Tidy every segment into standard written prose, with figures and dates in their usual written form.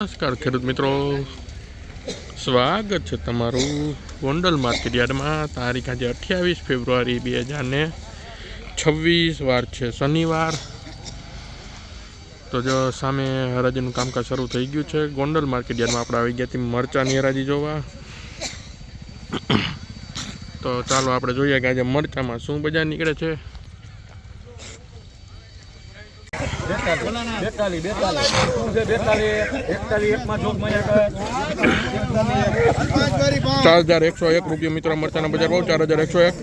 નમસ્કાર ખેડૂત મિત્રો, સ્વાગત છે તમારું ગોંડલ માર્કેટ યાર્ડમાં. તારીખ આજે 28 ફેબ્રુઆરી 2026, વાર છે શનિવાર. તો જો સામે હરાજીનું કામકાજ શરૂ થઈ ગયું છે. ગોંડલ માર્કેટ યાર્ડમાં આપણે આવી ગયા હતી મરચાની હરાજી જોવા. તો ચાલો આપણે જોઈએ કે આજે મરચામાં શું બજાર નીકળે છે. ₹4101 મિત્રો મરચાના બજાર ભાવ 4101.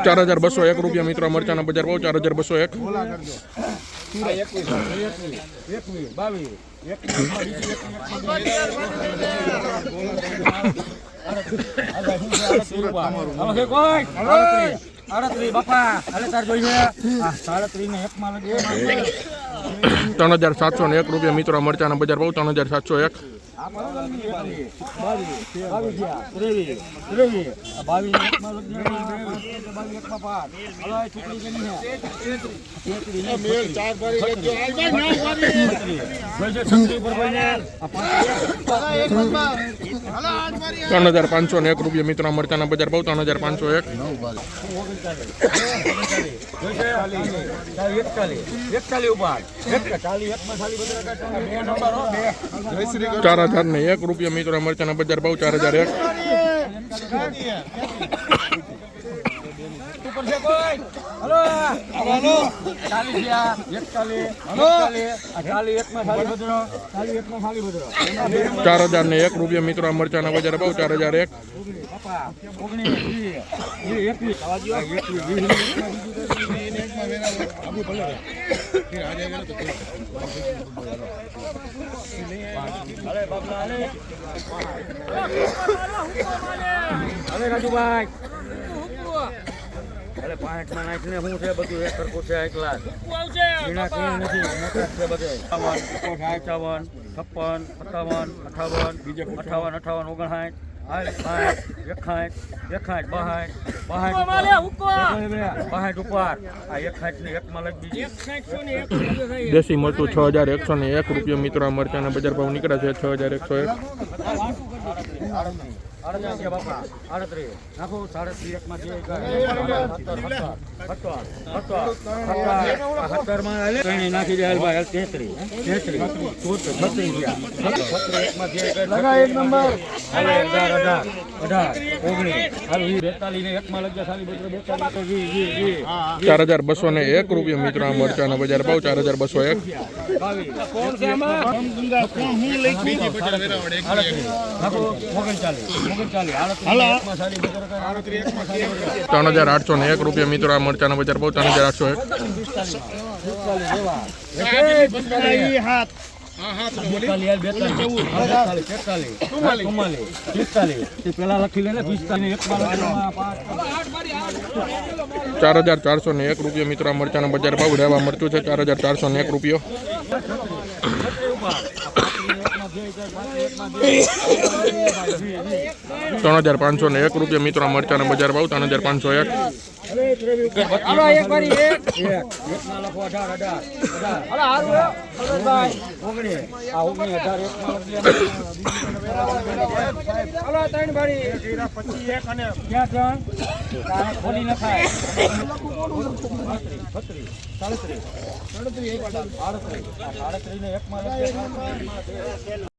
₹4201 મિત્રો મરચાના બજાર ભાવ 4201. ₹3701 મિત્રો મરચાના બજાર ભાવ 3701. ₹3501 મિત્રો મરચાના બજાર ભાવ 3501. ₹4001 મિત્રો મરચાના બજાર ભાવ 4001. ₹4001 મિત્રો મરચાના બજાર ભાવ 4001. રાજુભાઈ અરે 65 માં નાખીને શું છે બધું એક સરખું છે. એકલા વીણા કોઈ નથી છે બધે 55 56 57 58 58 59 દેશી મરચું ₹6101 મિત્રો મરચાના બજાર ભાવ નીકળે છે 6101. ₹4201 મિત્રો મરચાના બજાર ભાવ 4201. ₹3801 મિત્રો મરચાના બજાર ભાવ 3801. ₹4401 મિત્રો મરચાના બજાર ભાવ રહેવા મરચું છે ₹4401. ₹3501 મિત્રો મરચાના બજાર ભાવ 3501.